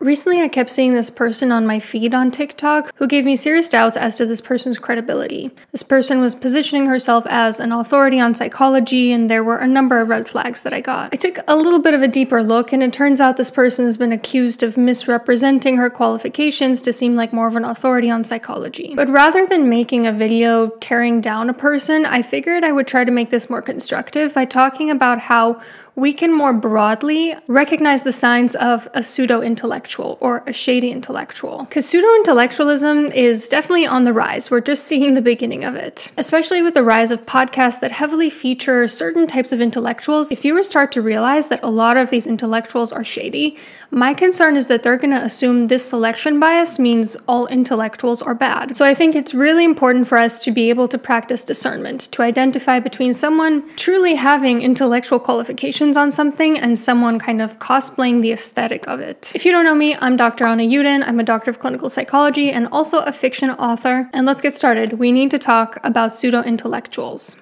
Recently, I kept seeing this person on my feed on TikTok who gave me serious doubts as to this person's credibility. This person was positioning herself as an authority on psychology, and there were a number of red flags that I got. I took a little bit of a deeper look, and it turns out this person has been accused of misrepresenting her qualifications to seem like more of an authority on psychology. But rather than making a video tearing down a person, I figured I would try to make this more constructive by talking about how we can more broadly recognize the signs of a pseudo-intellectual or a shady intellectual. Because pseudo-intellectualism is definitely on the rise. We're just seeing the beginning of it. Especially with the rise of podcasts that heavily feature certain types of intellectuals, if viewers start to realize that a lot of these intellectuals are shady, my concern is that they're going to assume this selection bias means all intellectuals are bad. So I think it's really important for us to be able to practice discernment, to identify between someone truly having intellectual qualifications on something and someone kind of cosplaying the aesthetic of it. If you don't know me, I'm Dr. Anna Uden. I'm a doctor of clinical psychology and also a fiction author. And let's get started. We need to talk about pseudo-intellectuals.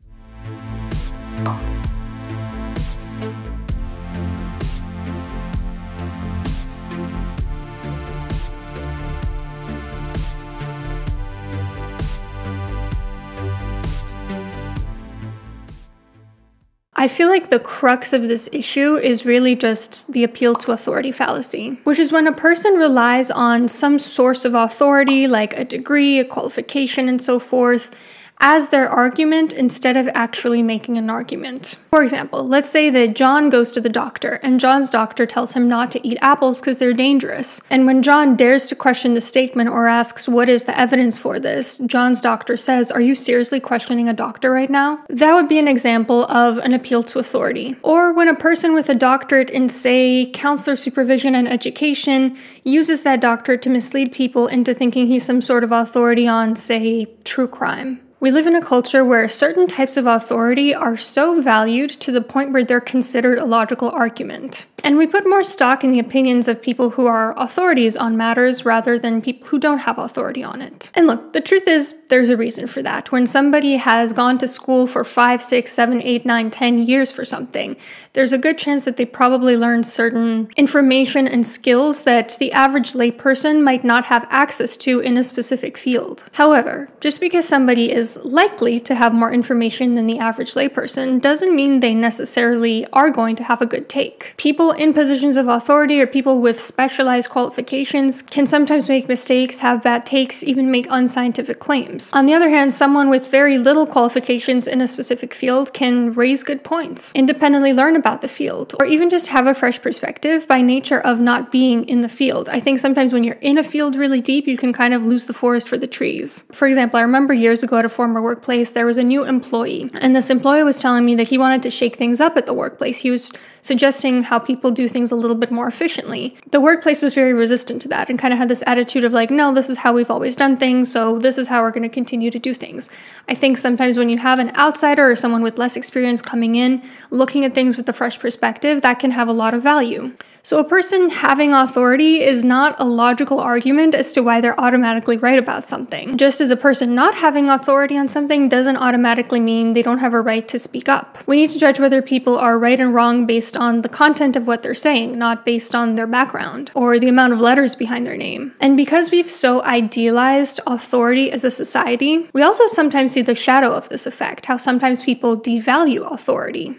I feel like the crux of this issue is really just the appeal to authority fallacy, which is when a person relies on some source of authority, like a degree, a qualification, and so forth, as their argument instead of actually making an argument. For example, let's say that John goes to the doctor and John's doctor tells him not to eat apples because they're dangerous. And when John dares to question the statement or asks what is the evidence for this, John's doctor says, "Are you seriously questioning a doctor right now?" That would be an example of an appeal to authority. Or when a person with a doctorate in, say, counselor supervision and education uses that doctorate to mislead people into thinking he's some sort of authority on, say, true crime. We live in a culture where certain types of authority are so valued to the point where they're considered a logical argument. And we put more stock in the opinions of people who are authorities on matters rather than people who don't have authority on it. And look, the truth is, there's a reason for that. When somebody has gone to school for 5, 6, 7, 8, 9, 10 years for something, there's a good chance that they probably learned certain information and skills that the average layperson might not have access to in a specific field. However, just because somebody is likely to have more information than the average layperson doesn't mean they necessarily are going to have a good take. People in positions of authority or people with specialized qualifications can sometimes make mistakes, have bad takes, even make unscientific claims. On the other hand, someone with very little qualifications in a specific field can raise good points, independently learn about the field, or even just have a fresh perspective by nature of not being in the field. I think sometimes when you're in a field really deep, you can kind of lose the forest for the trees. For example, I remember years ago at a former workplace, there was a new employee, and this employee was telling me that he wanted to shake things up at the workplace. He was suggesting how people do things a little bit more efficiently. The workplace was very resistant to that and kind of had this attitude of like, no, this is how we've always done things, so this is how we're going to continue to do things. I think sometimes when you have an outsider or someone with less experience coming in, looking at things with a fresh perspective, that can have a lot of value. So a person having authority is not a logical argument as to why they're automatically right about something. Just as a person not having authority on something doesn't automatically mean they don't have a right to speak up. We need to judge whether people are right and wrong based on the content of what they're saying, not based on their background or the amount of letters behind their name. And because we've so idealized authority as a society, we also sometimes see the shadow of this effect, how sometimes people devalue authority.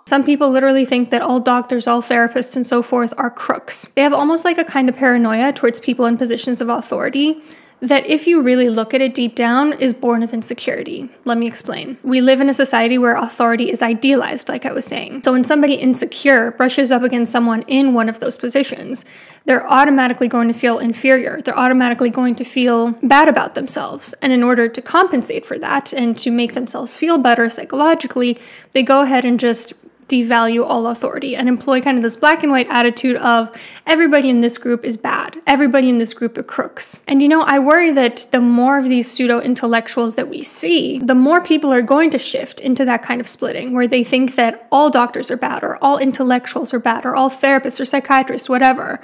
Some people literally think that all doctors, all therapists, and so forth are crooks. They have almost like a kind of paranoia towards people in positions of authority that, if you really look at it deep down, is born of insecurity. Let me explain. We live in a society where authority is idealized, like I was saying. So when somebody insecure brushes up against someone in one of those positions, they're automatically going to feel inferior. They're automatically going to feel bad about themselves. And in order to compensate for that and to make themselves feel better psychologically, they go ahead and just devalue all authority and employ kind of this black and white attitude of everybody in this group is bad. Everybody in this group are crooks. And I worry that the more of these pseudo-intellectuals that we see, the more people are going to shift into that kind of splitting where they think that all doctors are bad or all intellectuals are bad or all therapists or psychiatrists, whatever.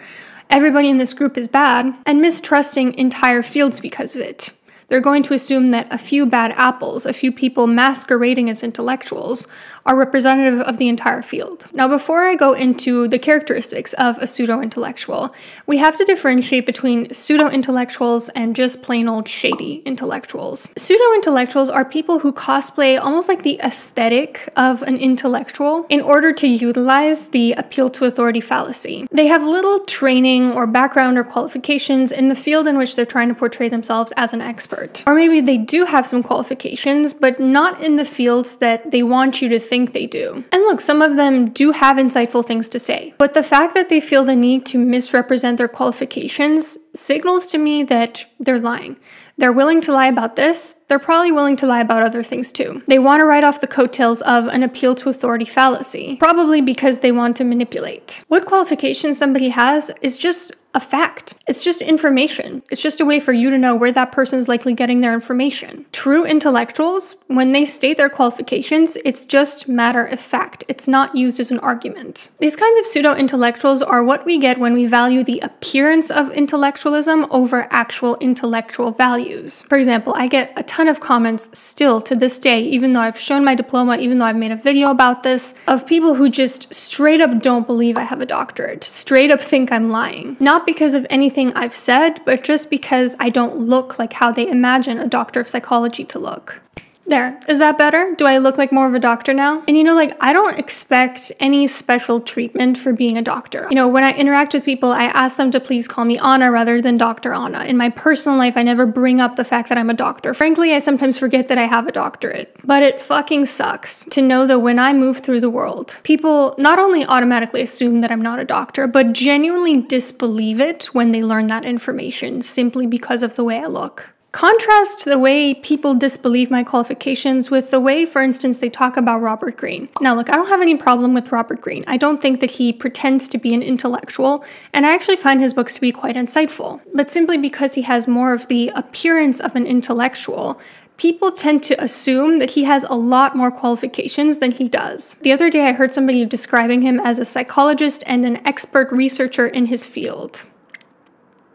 Everybody in this group is bad and mistrusting entire fields because of it. They're going to assume that a few bad apples, a few people masquerading as intellectuals, are representative of the entire field. Now, before I go into the characteristics of a pseudo-intellectual, we have to differentiate between pseudo-intellectuals and just plain old shady intellectuals. Pseudo-intellectuals are people who cosplay almost like the aesthetic of an intellectual in order to utilize the appeal to authority fallacy. They have little training or background or qualifications in the field in which they're trying to portray themselves as an expert. Or maybe they do have some qualifications, but not in the fields that they want you to think they do. And look, some of them do have insightful things to say, but the fact that they feel the need to misrepresent their qualifications signals to me that they're lying. They're willing to lie about this, they're probably willing to lie about other things too. They want to write off the coattails of an appeal to authority fallacy, probably because they want to manipulate. What qualification somebody has is just a fact. It's just information. It's just a way for you to know where that person is likely getting their information. True intellectuals, when they state their qualifications, it's just matter of fact. It's not used as an argument. These kinds of pseudo-intellectuals are what we get when we value the appearance of intellectualism over actual intellectual values. For example, I get a ton of comments still to this day, even though I've shown my diploma, even though I've made a video about this, of people who just straight up don't believe I have a doctorate, straight up think I'm lying. Not because of anything I've said, but just because I don't look like how they imagine a doctor of psychology to look. There, is that better? Do I look like more of a doctor now? And I don't expect any special treatment for being a doctor. When I interact with people, I ask them to please call me Anna rather than Dr. Anna. In my personal life, I never bring up the fact that I'm a doctor. Frankly, I sometimes forget that I have a doctorate. But it fucking sucks to know that when I move through the world, people not only automatically assume that I'm not a doctor, but genuinely disbelieve it when they learn that information simply because of the way I look. Contrast the way people disbelieve my qualifications with the way, for instance, they talk about Robert Greene. Now look, I don't have any problem with Robert Greene. I don't think that he pretends to be an intellectual, and I actually find his books to be quite insightful. But simply because he has more of the appearance of an intellectual, people tend to assume that he has a lot more qualifications than he does. The other day I heard somebody describing him as a psychologist and an expert researcher in his field.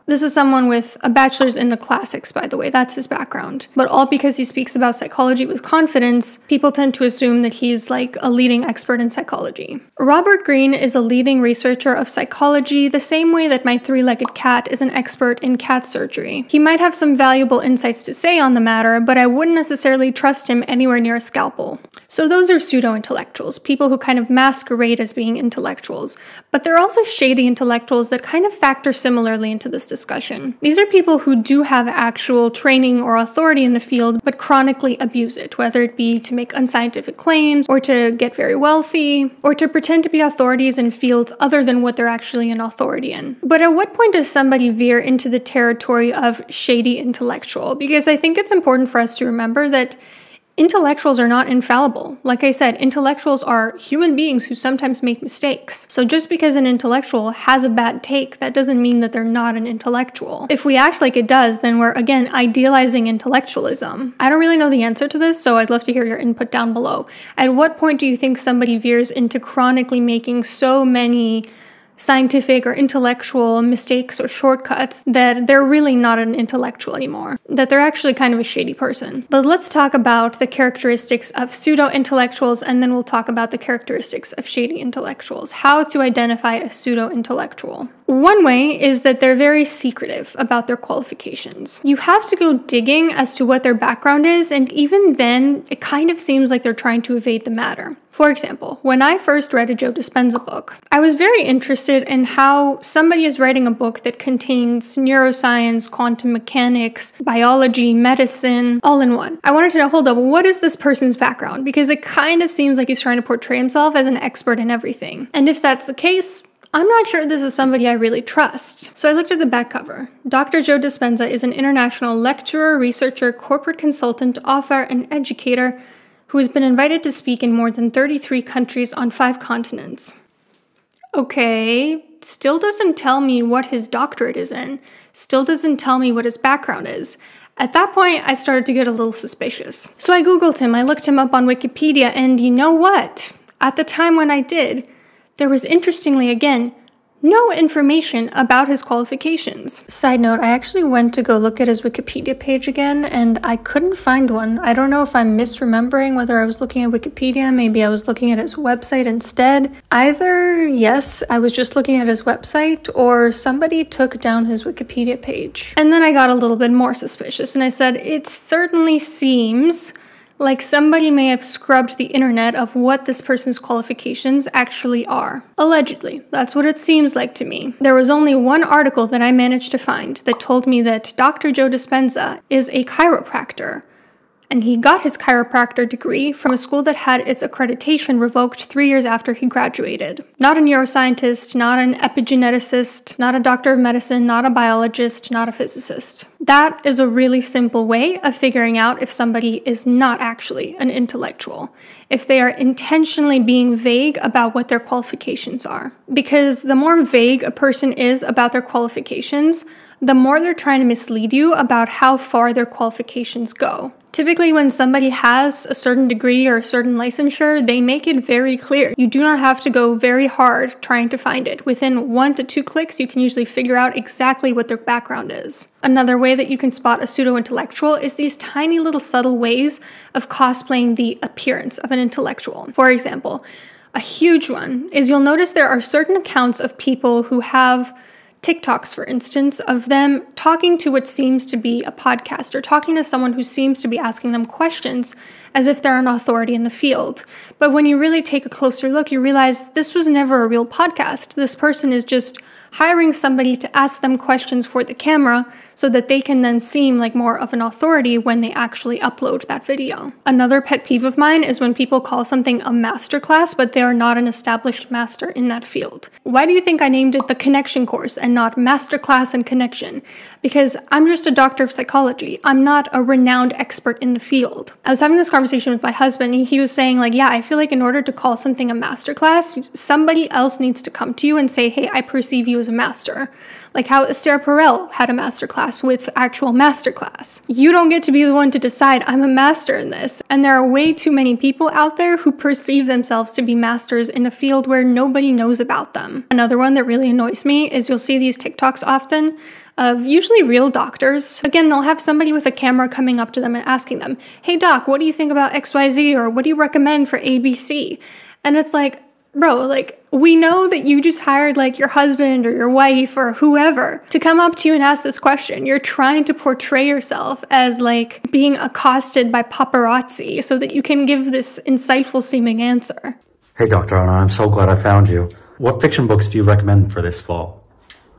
This is someone with a bachelor's in the classics, by the way, that's his background. But all because he speaks about psychology with confidence, people tend to assume that he's like a leading expert in psychology. Robert Greene is a leading researcher of psychology the same way that my three-legged cat is an expert in cat surgery. He might have some valuable insights to say on the matter, but I wouldn't necessarily trust him anywhere near a scalpel. So those are pseudo-intellectuals, people who kind of masquerade as being intellectuals. But they're also shady intellectuals that kind of factor similarly into this discussion. These are people who do have actual training or authority in the field, but chronically abuse it, whether it be to make unscientific claims, or to get very wealthy, or to pretend to be authorities in fields other than what they're actually an authority in. But at what point does somebody veer into the territory of shady intellectual? Because I think it's important for us to remember that intellectuals are not infallible. Like I said, intellectuals are human beings who sometimes make mistakes. So just because an intellectual has a bad take, that doesn't mean that they're not an intellectual. If we act like it does, then we're, again, idealizing intellectualism. I don't really know the answer to this, so I'd love to hear your input down below. At what point do you think somebody veers into chronically making so many scientific or intellectual mistakes or shortcuts that they're really not an intellectual anymore, that they're actually kind of a shady person? But let's talk about the characteristics of pseudo-intellectuals, and then we'll talk about the characteristics of shady intellectuals. How to identify a pseudo-intellectual. One way is that they're very secretive about their qualifications. You have to go digging as to what their background is, and even then, it kind of seems like they're trying to evade the matter. For example, when I first read a Joe Dispenza book, I was very interested in how somebody is writing a book that contains neuroscience, quantum mechanics, biology, medicine, all in one. I wanted to know, hold up, what is this person's background? Because it kind of seems like he's trying to portray himself as an expert in everything. And if that's the case, I'm not sure this is somebody I really trust. So I looked at the back cover. Dr. Joe Dispenza is an international lecturer, researcher, corporate consultant, author, and educator who has been invited to speak in more than 33 countries on 5 continents. Okay, still doesn't tell me what his doctorate is in. Still doesn't tell me what his background is. At that point, I started to get a little suspicious. So I Googled him, I looked him up on Wikipedia, and you know what? At the time when I did, there was, interestingly again, no information about his qualifications. Side note, I actually went to go look at his Wikipedia page again, and I couldn't find one. I don't know if I'm misremembering whether I was looking at Wikipedia, maybe I was looking at his website instead. Either, yes, I was just looking at his website, or somebody took down his Wikipedia page. And then I got a little bit more suspicious, and I said, it certainly seems like somebody may have scrubbed the internet of what this person's qualifications actually are. Allegedly, that's what it seems like to me. There was only one article that I managed to find that told me that Dr. Joe Dispenza is a chiropractor, and he got his chiropractor degree from a school that had its accreditation revoked 3 years after he graduated. Not a neuroscientist, not an epigeneticist, not a doctor of medicine, not a biologist, not a physicist. That is a really simple way of figuring out if somebody is not actually an intellectual, if they are intentionally being vague about what their qualifications are. Because the more vague a person is about their qualifications, the more they're trying to mislead you about how far their qualifications go. Typically, when somebody has a certain degree or a certain licensure, they make it very clear. You do not have to go very hard trying to find it. Within 1 to 2 clicks, you can usually figure out exactly what their background is. Another way that you can spot a pseudo-intellectual is these tiny little subtle ways of cosplaying the appearance of an intellectual. For example, a huge one is you'll notice there are certain accounts of people who have TikToks, for instance, of them talking to what seems to be a podcast or talking to someone who seems to be asking them questions as if they're an authority in the field. But when you really take a closer look, you realize this was never a real podcast. This person is just hiring somebody to ask them questions for the camera so that they can then seem like more of an authority when they actually upload that video. Another pet peeve of mine is when people call something a masterclass, but they are not an established master in that field. Why do you think I named it the Connection course and not Masterclass and Connection? Because I'm just a doctor of psychology. I'm not a renowned expert in the field. I was having this conversation with my husband, and he was saying like, yeah, I feel like in order to call something a masterclass, somebody else needs to come to you and say, hey, I perceive you as a master. Like how Esther Perel had a masterclass with actual masterclass. You don't get to be the one to decide I'm a master in this. And there are way too many people out there who perceive themselves to be masters in a field where nobody knows about them. Another one that really annoys me is you'll see these TikToks often of usually real doctors. Again, they'll have somebody with a camera coming up to them and asking them, hey doc, what do you think about XYZ? Or what do you recommend for ABC? And it's like, bro, like, we know that you just hired like your husband or your wife or whoever to come up to you and ask this question. You're trying to portray yourself as like being accosted by paparazzi so that you can give this insightful seeming answer. Hey, Dr. Anna, I'm so glad I found you. What fiction books do you recommend for this fall?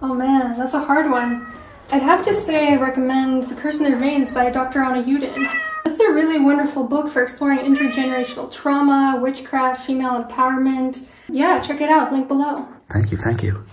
Oh man, that's a hard one. I'd have to say I recommend The Curse in Their Veins by Dr. Anna Uden. This is a really wonderful book for exploring intergenerational trauma, witchcraft, female empowerment. Yeah, check it out, link below. Thank you, thank you.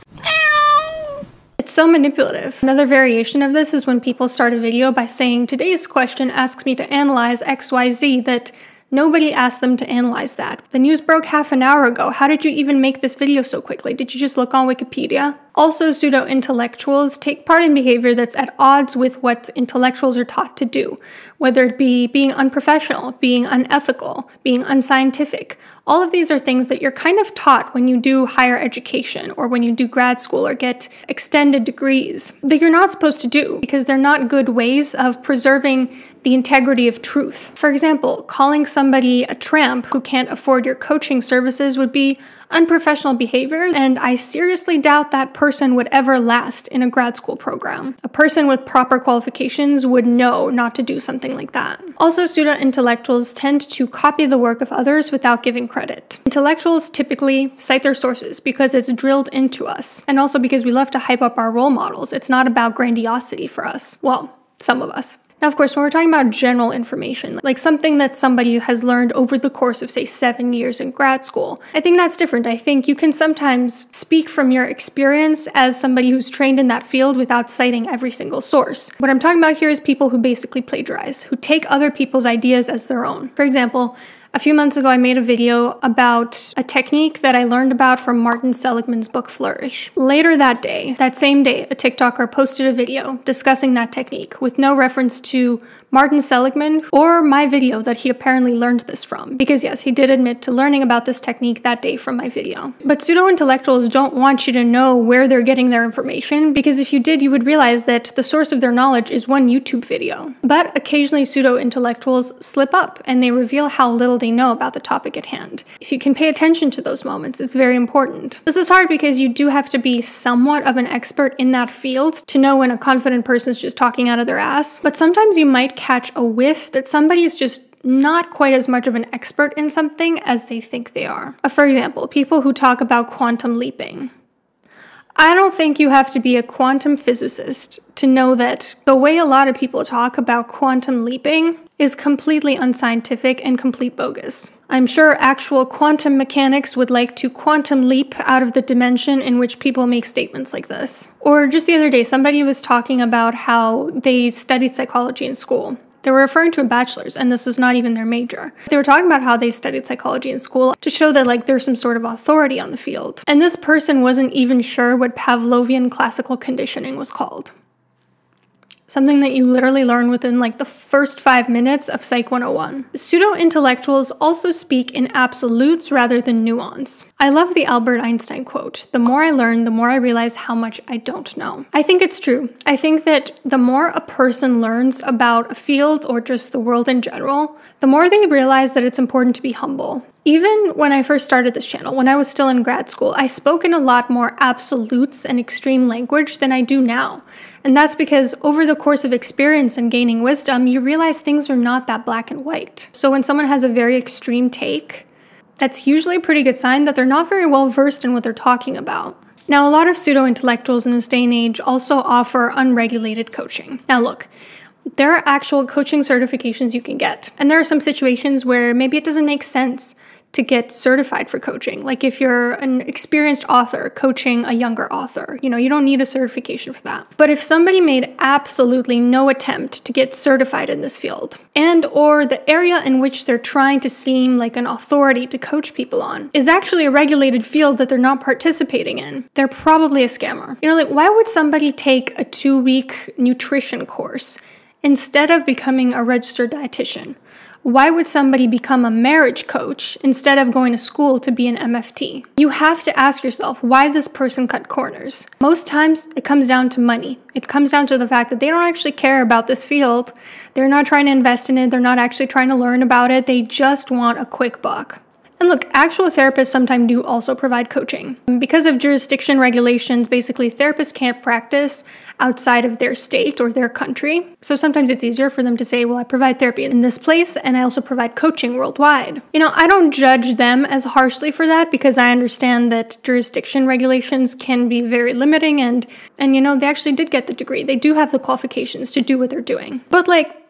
It's so manipulative. Another variation of this is when people start a video by saying, today's question asks me to analyze XYZ, that nobody asked them to analyze that. The news broke half an hour ago. How did you even make this video so quickly? Did you just look on Wikipedia? Also, pseudo-intellectuals take part in behavior that's at odds with what intellectuals are taught to do, whether it be being unprofessional, being unethical, being unscientific. All of these are things that you're kind of taught when you do higher education or when you do grad school or get extended degrees that you're not supposed to do because they're not good ways of preserving the integrity of truth. For example, calling somebody a tramp who can't afford your coaching services would be unprofessional behavior, and I seriously doubt that person would ever last in a grad school program. A person with proper qualifications would know not to do something like that. Also, pseudo-intellectuals tend to copy the work of others without giving credit. Intellectuals typically cite their sources because it's drilled into us, and also because we love to hype up our role models. It's not about grandiosity for us. Well, some of us. Now, of course, when we're talking about general information, like something that somebody has learned over the course of, say, 7 years in grad school, I think that's different. I think you can sometimes speak from your experience as somebody who's trained in that field without citing every single source. What I'm talking about here is people who basically plagiarize, who take other people's ideas as their own. For example, a few months ago, I made a video about a technique that I learned about from Martin Seligman's book Flourish. Later that day, that same day, a TikToker posted a video discussing that technique with no reference to Martin Seligman, or my video that he apparently learned this from. Because yes, he did admit to learning about this technique that day from my video. But pseudo-intellectuals don't want you to know where they're getting their information, because if you did, you would realize that the source of their knowledge is one YouTube video. But occasionally pseudo-intellectuals slip up, and they reveal how little they know about the topic at hand. If you can pay attention to those moments, it's very important. This is hard because you do have to be somewhat of an expert in that field to know when a confident person is just talking out of their ass. But sometimes you might catch a whiff that somebody is just not quite as much of an expert in something as they think they are. For example, people who talk about quantum leaping. I don't think you have to be a quantum physicist to know that the way a lot of people talk about quantum leaping is completely unscientific and complete bogus. I'm sure actual quantum mechanics would like to quantum leap out of the dimension in which people make statements like this. Or just the other day, somebody was talking about how they studied psychology in school. They were referring to a bachelor's, and this was not even their major. They were talking about how they studied psychology in school to show that like there's some sort of authority on the field. And this person wasn't even sure what Pavlovian classical conditioning was called. Something that you literally learn within like the first 5 minutes of Psych 101. Pseudo-intellectuals also speak in absolutes rather than nuance. I love the Albert Einstein quote, "The more I learn, the more I realize how much I don't know." I think it's true. I think that the more a person learns about a field or just the world in general, the more they realize that it's important to be humble. Even when I first started this channel, when I was still in grad school, I spoke in a lot more absolutes and extreme language than I do now. And that's because over the course of experience and gaining wisdom, you realize things are not that black and white. So when someone has a very extreme take, that's usually a pretty good sign that they're not very well versed in what they're talking about. Now, a lot of pseudo-intellectuals in this day and age also offer unregulated coaching. Now look, there are actual coaching certifications you can get. And there are some situations where maybe it doesn't make sense to get certified for coaching. Like if you're an experienced author coaching a younger author, you don't need a certification for that. But if somebody made absolutely no attempt to get certified in this field, and or the area in which they're trying to seem like an authority to coach people on is actually a regulated field that they're not participating in, they're probably a scammer. Like why would somebody take a 2-week nutrition course instead of becoming a registered dietitian? Why would somebody become a marriage coach instead of going to school to be an MFT? You have to ask yourself why this person cut corners. Most times it comes down to money. It comes down to the fact that they don't actually care about this field. They're not trying to invest in it. They're not actually trying to learn about it. They just want a quick buck. And look, actual therapists sometimes do also provide coaching. Because of jurisdiction regulations, basically therapists can't practice outside of their state or their country. So sometimes it's easier for them to say, well, I provide therapy in this place and I also provide coaching worldwide. I don't judge them as harshly for that because I understand that jurisdiction regulations can be very limiting and they actually did get the degree. They do have the qualifications to do what they're doing. But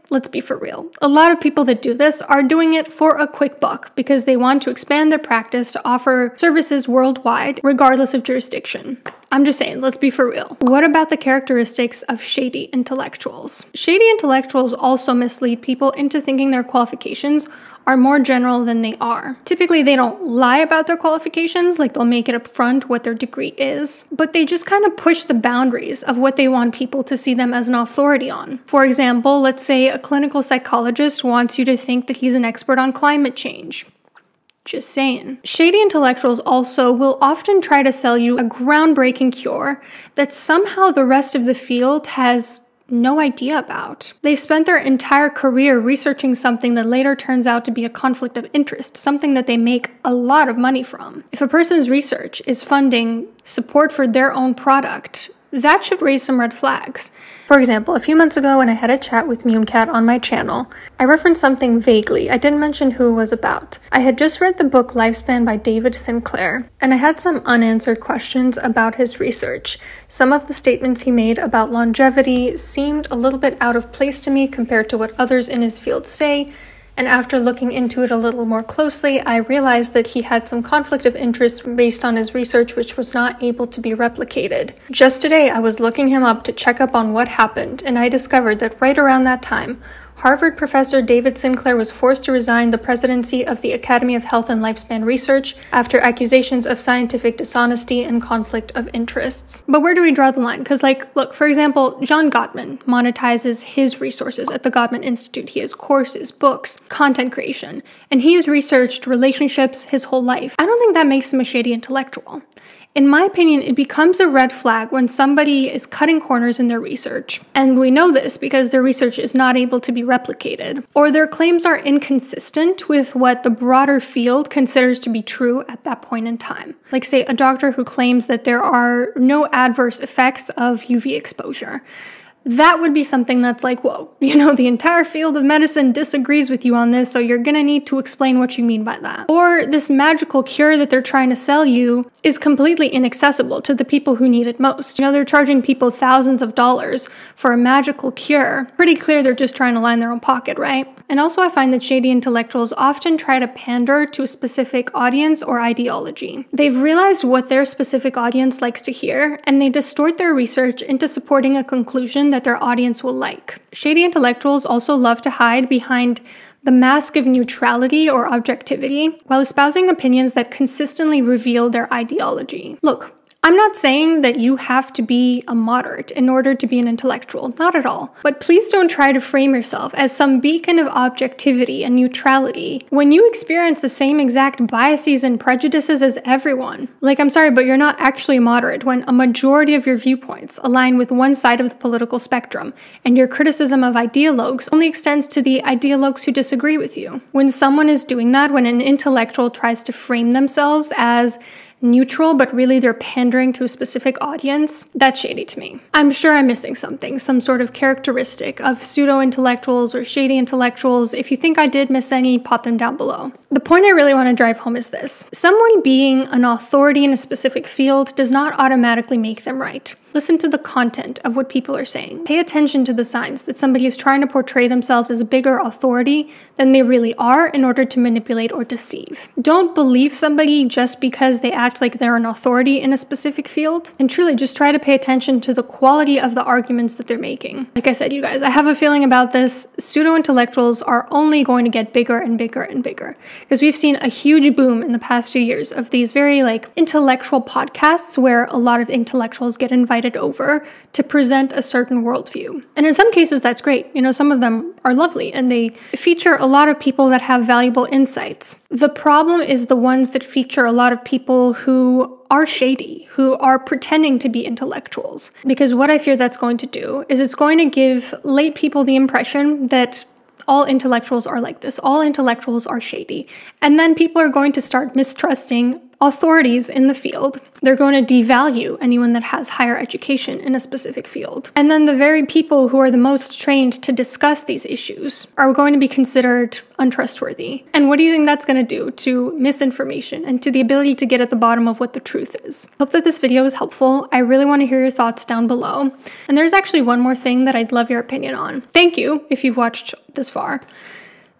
let's be for real. A lot of people that do this are doing it for a quick buck because they want to expand their practice to offer services worldwide, regardless of jurisdiction. I'm just saying, let's be for real. What about the characteristics of shady intellectuals? Shady intellectuals also mislead people into thinking their qualifications are more general than they are. Typically, they don't lie about their qualifications, like they'll make it upfront what their degree is, but they just kind of push the boundaries of what they want people to see them as an authority on. For example, let's say a clinical psychologist wants you to think that he's an expert on climate change. Just saying. Shady intellectuals also will often try to sell you a groundbreaking cure that somehow the rest of the field has no idea about. They've spent their entire career researching something that later turns out to be a conflict of interest, something that they make a lot of money from. If a person's research is funding support for their own product, that should raise some red flags. For example, a few months ago when I had a chat with Mooncat on my channel, I referenced something vaguely. I didn't mention who it was about. I had just read the book Lifespan by David Sinclair, and I had some unanswered questions about his research. Some of the statements he made about longevity seemed a little bit out of place to me compared to what others in his field say, and after looking into it a little more closely, I realized that he had some conflict of interest based on his research which was not able to be replicated. Just today, I was looking him up to check up on what happened, and I discovered that right around that time, Harvard professor David Sinclair was forced to resign the presidency of the Academy of Health and Lifespan Research after accusations of scientific dishonesty and conflict of interests. But where do we draw the line? Because, look, for example, John Gottman monetizes his resources at the Gottman Institute. He has courses, books, content creation, and he has researched relationships his whole life. I don't think that makes him a shady intellectual. In my opinion, it becomes a red flag when somebody is cutting corners in their research. And we know this because their research is not able to be replicated, or their claims are inconsistent with what the broader field considers to be true at that point in time. Like, say, a doctor who claims that there are no adverse effects of UV exposure. That would be something that's like, whoa, the entire field of medicine disagrees with you on this, so you're gonna need to explain what you mean by that. Or this magical cure that they're trying to sell you is completely inaccessible to the people who need it most. They're charging people thousands of dollars for a magical cure. Pretty clear they're just trying to line their own pocket, right? And also I find that shady intellectuals often try to pander to a specific audience or ideology. They've realized what their specific audience likes to hear, and they distort their research into supporting a conclusion that their audience will like. Shady intellectuals also love to hide behind the mask of neutrality or objectivity while espousing opinions that consistently reveal their ideology. Look, I'm not saying that you have to be a moderate in order to be an intellectual, not at all. But please don't try to frame yourself as some beacon of objectivity and neutrality when you experience the same exact biases and prejudices as everyone. I'm sorry, but you're not actually moderate when a majority of your viewpoints align with one side of the political spectrum, and your criticism of ideologues only extends to the ideologues who disagree with you. When someone is doing that, when an intellectual tries to frame themselves as neutral, but really they're pandering to a specific audience, that's shady to me. I'm sure I'm missing something, some sort of characteristic of pseudo-intellectuals or shady intellectuals. If you think I did miss any, pop them down below. The point I really want to drive home is this. Someone being an authority in a specific field does not automatically make them right. Listen to the content of what people are saying. Pay attention to the signs that somebody is trying to portray themselves as a bigger authority than they really are in order to manipulate or deceive. Don't believe somebody just because they act like they're an authority in a specific field. And truly, just try to pay attention to the quality of the arguments that they're making. Like I said, you guys, I have a feeling about this. Pseudo-intellectuals are only going to get bigger and bigger and bigger. Because we've seen a huge boom in the past few years of these very intellectual podcasts where a lot of intellectuals get invited over to present a certain worldview. And in some cases, that's great. Some of them are lovely and they feature a lot of people that have valuable insights. The problem is the ones that feature a lot of people who are shady, who are pretending to be intellectuals. Because what I fear that's going to do is it's going to give lay people the impression that all intellectuals are like this. All intellectuals are shady. And then people are going to start mistrusting authorities in the field. They're going to devalue anyone that has higher education in a specific field. And then the very people who are the most trained to discuss these issues are going to be considered untrustworthy. And what do you think that's going to do to misinformation and to the ability to get at the bottom of what the truth is? Hope that this video was helpful. I really want to hear your thoughts down below. And there's actually one more thing that I'd love your opinion on. Thank you if you've watched this far.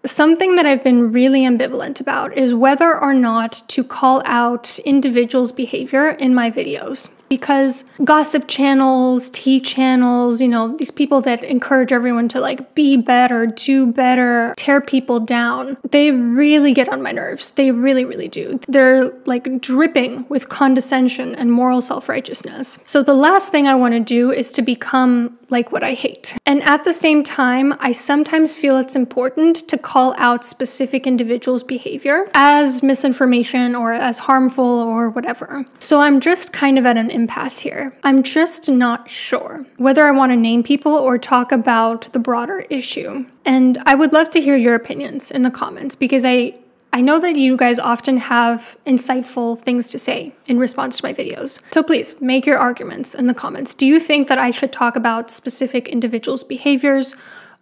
Something that I've been really ambivalent about is whether or not to call out individuals' behavior in my videos. Because gossip channels, tea channels, these people that encourage everyone to be better, do better, tear people down, they really get on my nerves. They really, really do. They're dripping with condescension and moral self-righteousness. So the last thing I want to do is to become like what I hate. And at the same time, I sometimes feel it's important to call out specific individuals' behavior as misinformation or as harmful or whatever. So I'm just kind of at an impasse here. I'm just not sure whether I want to name people or talk about the broader issue. And I would love to hear your opinions in the comments because I know that you guys often have insightful things to say in response to my videos. So please make your arguments in the comments. Do you think that I should talk about specific individuals' behaviors,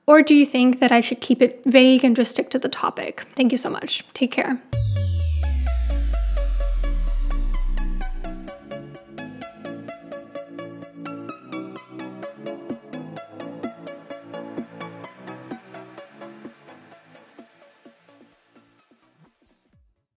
or do you think that I should keep it vague and just stick to the topic? Thank you so much. Take care.